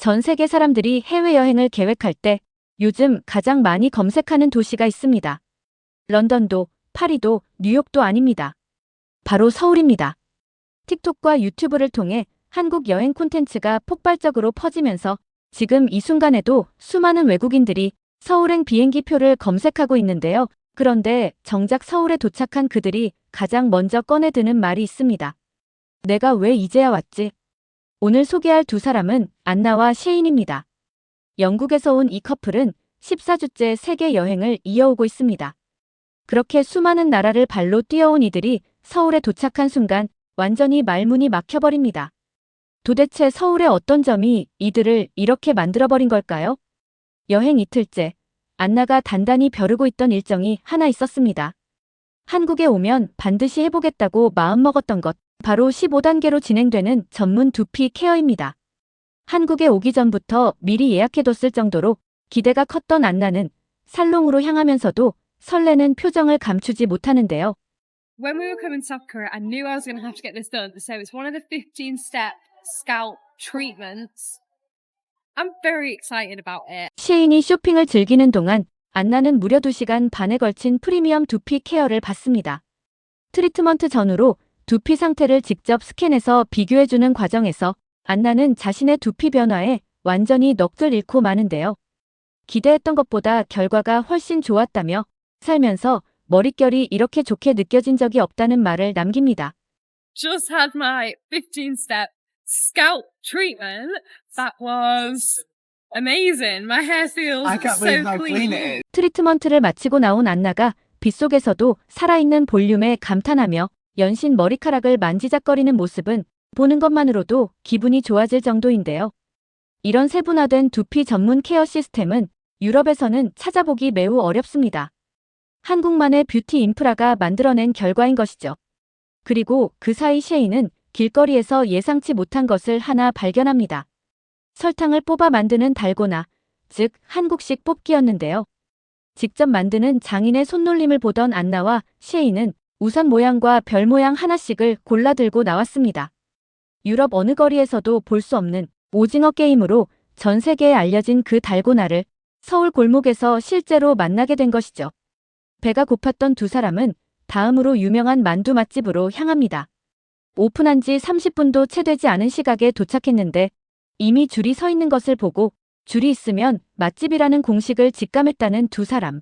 전 세계 사람들이 해외여행을 계획할 때 요즘 가장 많이 검색하는 도시가 있습니다. 런던도, 파리도, 뉴욕도 아닙니다. 바로 서울입니다. 틱톡과 유튜브를 통해 한국 여행 콘텐츠가 폭발적으로 퍼지면서 지금 이 순간에도 수많은 외국인들이 서울행 비행기 표를 검색하고 있는데요. 그런데 정작 서울에 도착한 그들이 가장 먼저 꺼내드는 말이 있습니다. 내가 왜 이제야 왔지? 오늘 소개할 두 사람은 안나와 셰인입니다. 영국에서 온 이 커플은 14주째 세계 여행을 이어오고 있습니다. 그렇게 수많은 나라를 발로 뛰어온 이들이 서울에 도착한 순간 완전히 말문이 막혀버립니다. 도대체 서울의 어떤 점이 이들을 이렇게 만들어버린 걸까요? 여행 이틀째, 안나가 단단히 벼르고 있던 일정이 하나 있었습니다. 한국에 오면 반드시 해보겠다고 마음먹었던 것, 바로 15단계로 진행되는 전문 두피 케어입니다. 한국에 오기 전부터 미리 예약해뒀을 정도로 기대가 컸던 안나는 살롱으로 향하면서도 설레는 표정을 감추지 못하는데요. When we were coming to South Korea, I knew I was going to have to get this done. So it's one of the 15-step scalp treatments. I'm very excited about it. 셰인이 쇼핑을 즐기는 동안 안나는 무려 2시간 반에 걸친 프리미엄 두피 케어를 받습니다. 트리트먼트 전후로 두피 상태를 직접 스캔해서 비교해주는 과정에서 안나는 자신의 두피 변화에 완전히 넋을 잃고 마는데요. 기대했던 것보다 결과가 훨씬 좋았다며 살면서 머릿결이 이렇게 좋게 느껴진 적이 없다는 말을 남깁니다. Just had my 15-step scalp treatment. That was amazing. My hair feels I can't so believe how clean clean. it is. 트리트먼트를 마치고 나온 안나가 빗속에서도 살아있는 볼륨에 감탄하며 연신 머리카락을 만지작거리는 모습은 보는 것만으로도 기분이 좋아질 정도인데요. 이런 세분화된 두피 전문 케어 시스템은 유럽에서는 찾아보기 매우 어렵습니다. 한국만의 뷰티 인프라가 만들어낸 결과인 것이죠. 그리고 그 사이 셰인은 길거리에서 예상치 못한 것을 하나 발견합니다. 설탕을 뽑아 만드는 달고나, 즉 한국식 뽑기였는데요. 직접 만드는 장인의 손놀림을 보던 안나와 셰인은 우산 모양과 별 모양 하나씩을 골라 들고 나왔습니다. 유럽 어느 거리에서도 볼 수 없는 오징어 게임으로 전 세계에 알려진 그 달고나를 서울 골목에서 실제로 만나게 된 것이죠. 배가 고팠던 두 사람은 다음으로 유명한 만두 맛집으로 향합니다. 오픈한 지 30분도 채 되지 않은 시각에 도착했는데 이미 줄이 서 있는 것을 보고 줄이 있으면 맛집이라는 공식을 직감했다는 두 사람.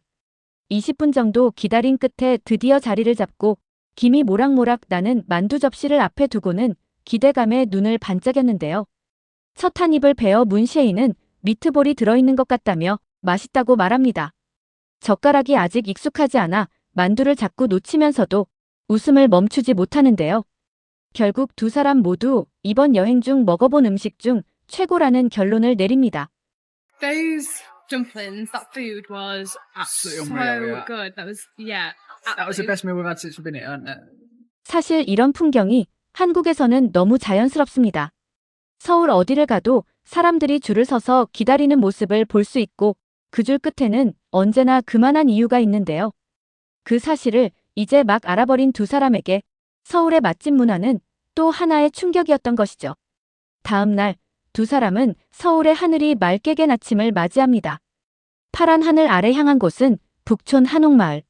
20분 정도 기다린 끝에 드디어 자리를 잡고 김이 모락모락 나는 만두 접시를 앞에 두고는 기대감에 눈을 반짝였는데요. 첫 한 입을 베어 문 셰인은 미트볼이 들어있는 것 같다며 맛있다고 말합니다. 젓가락이 아직 익숙하지 않아 만두를 자꾸 놓치면서도 웃음을 멈추지 못하는데요. 결국 두 사람 모두 이번 여행 중 먹어본 음식 중 최고라는 결론을 내립니다. Those dumplings, that food was Absolutely so unreal, yeah. good. That was, yeah. That was the absolutely. best meal we've had since we've been here, hasn't it? 사실 이런 풍경이 한국에서는 너무 자연스럽습니다. 서울 어디를 가도 사람들이 줄을 서서 기다리는 모습을 볼 수 있고 그 줄 끝에는 언제나 그만한 이유가 있는데요. 그 사실을 이제 막 알아버린 두 사람에게 서울의 맛집 문화는 또 하나의 충격이었던 것이죠. 다음 날 두 사람은 서울의 하늘이 맑게 갠 아침을 맞이합니다. 파란 하늘 아래 향한 곳은 북촌 한옥마을.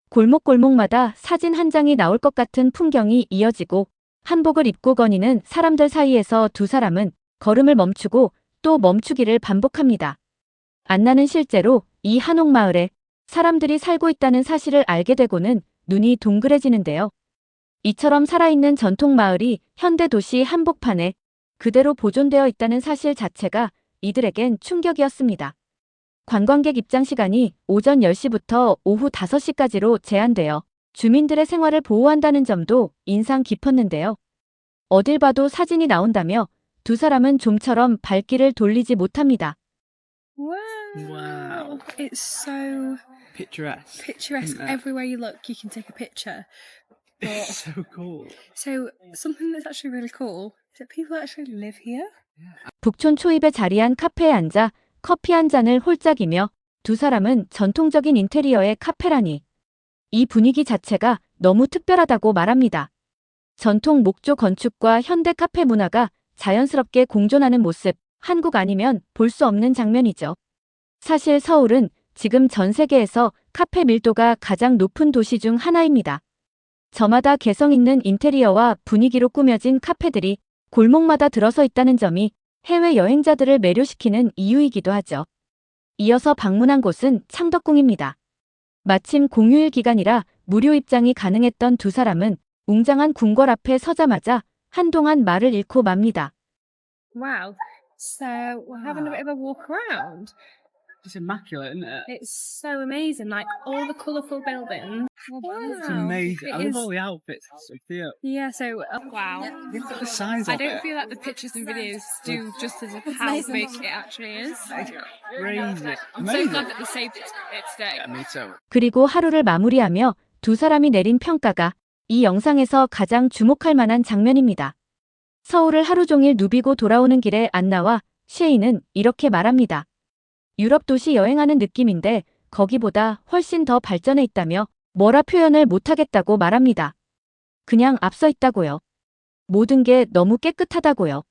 골목골목마다 사진 한 장이 나올 것 같은 풍경이 이어지고 한복을 입고 거니는 사람들 사이에서 두 사람은 걸음을 멈추고 또 멈추기를 반복합니다. 안나는 실제로 이 한옥마을에 사람들이 살고 있다는 사실을 알게 되고는 눈이 동그래지는데요. 이처럼 살아있는 전통마을이 현대도시 한복판에 그대로 보존되어 있다는 사실 자체가 이들에겐 충격이었습니다. 관광객 입장 시간이 오전 10시부터 오후 5시까지로 제한되어 주민들의 생활을 보호한다는 점도 인상 깊었는데요. 어딜 봐도 사진이 나온다며 두 사람은 좀처럼 발길을 돌리지 못합니다. Wow. Wow. It's so Picturesque. picturesque. Isn't it? Everywhere you look, you can take a picture. But It's so cool. so something that's actually really cool is that people actually live here. 북촌 초입에 자리한 카페에 앉아 커피 한 잔을 홀짝이며 두 사람은 전통적인 인테리어의 카페라니. 이 분위기 자체가 너무 특별하다고 말합니다. 전통 목조 건축과 현대 카페 문화가 자연스럽게 공존하는 모습, 한국 아니면 볼 수 없는 장면이죠. 사실 서울은 지금 전 세계에서 카페 밀도가 가장 높은 도시 중 하나입니다. 저마다 개성 있는 인테리어와 분위기로 꾸며진 카페들이 골목마다 들어서 있다는 점이 해외 여행자들을 매료시키는 이유이기도 하죠. 이어서 방문한 곳은 창덕궁입니다. 마침 공휴일 기간이라 무료 입장이 가능했던 두 사람은 웅장한 궁궐 앞에 서자마자 한동안 말을 잃고 맙니다. Wow. So we're having a bit of a walk around. It's immaculate, isn't it? It's so amazing, like all the colourful buildings. It's Wow. amazing. I It love all is- the outfits. It's so cute. Yeah, so wow. Look at the size I of don't it. feel like the pictures and videos do justice of how big it actually is. It's crazy. I'm so Amazing. glad that they saved it today. Yeah, me too. 그리고 하루를 마무리하며 두 사람이 내린 평가가 이 영상에서 가장 주목할 만한 장면입니다. 서울을 하루 종일 누비고 돌아오는 길에 안나와 셰이는 이렇게 말합니다. 유럽 도시 여행하는 느낌인데 거기보다 훨씬 더 발전해 있다며 뭐라 표현을 못하겠다고 말합니다. 그냥 앞서 있다고요. 모든 게 너무 깨끗하다고요.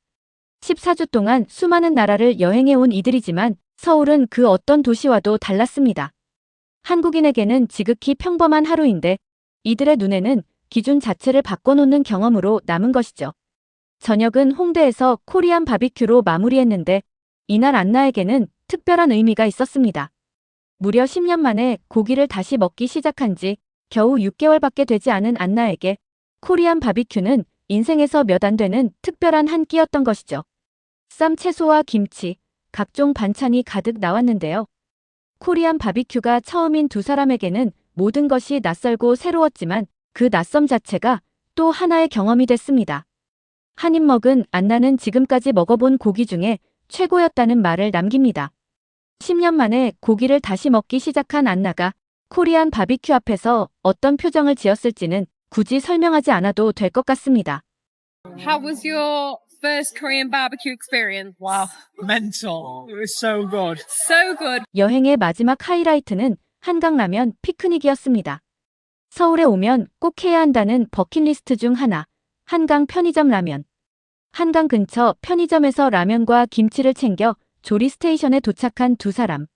14주 동안 수많은 나라를 여행해 온 이들이지만 서울은 그 어떤 도시와도 달랐습니다. 한국인에게는 지극히 평범한 하루인데 이들의 눈에는 기준 자체를 바꿔놓는 경험으로 남은 것이죠. 저녁은 홍대에서 코리안 바비큐로 마무리했는데 이날 안나에게는 특별한 의미가 있었습니다. 무려 10년 만에 고기를 다시 먹기 시작한 지 겨우 6개월밖에 되지 않은 안나에게 코리안 바비큐는 인생에서 몇 안 되는 특별한 한 끼였던 것이죠. 쌈 채소와 김치, 각종 반찬이 가득 나왔는데요. 코리안 바비큐가 처음인 두 사람에게는 모든 것이 낯설고 새로웠지만 그 낯섦 자체가 또 하나의 경험이 됐습니다. 한 입 먹은 안나는 지금까지 먹어본 고기 중에 최고였다는 말을 남깁니다. 10년 만에 고기를 다시 먹기 시작한 안나가 코리안 바비큐 앞에서 어떤 표정을 지었을지는 굳이 설명하지 않아도 될 것 같습니다. How was your first Korean barbecue experience? Wow, mental. It was so good. So good. 여행의 마지막 하이라이트는 한강라면 피크닉이었습니다. 서울에 오면 꼭 해야 한다는 버킷리스트 중 하나, 한강 편의점 라면. 한강 근처 편의점에서 라면과 김치를 챙겨 조리 스테이션에 도착한 두 사람.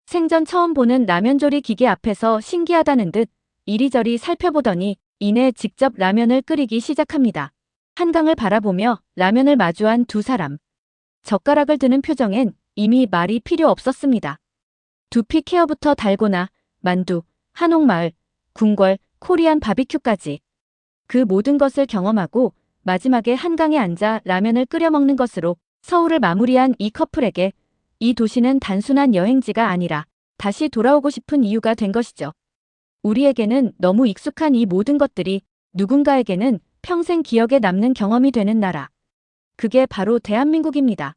생전 처음 보는 라면조리 기계 앞에서 신기하다는 듯 이리저리 살펴보더니 이내 직접 라면을 끓이기 시작합니다. 한강을 바라보며 라면을 마주한 두 사람. 젓가락을 드는 표정엔 이미 말이 필요 없었습니다. 두피 케어부터 달고나, 만두, 한옥마을, 궁궐, 코리안 바비큐까지. 그 모든 것을 경험하고 마지막에 한강에 앉아 라면을 끓여 먹는 것으로 서울을 마무리한 이 커플에게 이 도시는 단순한 여행지가 아니라 다시 돌아오고 싶은 이유가 된 것이죠. 우리에게는 너무 익숙한 이 모든 것들이 누군가에게는 평생 기억에 남는 경험이 되는 나라. 그게 바로 대한민국입니다.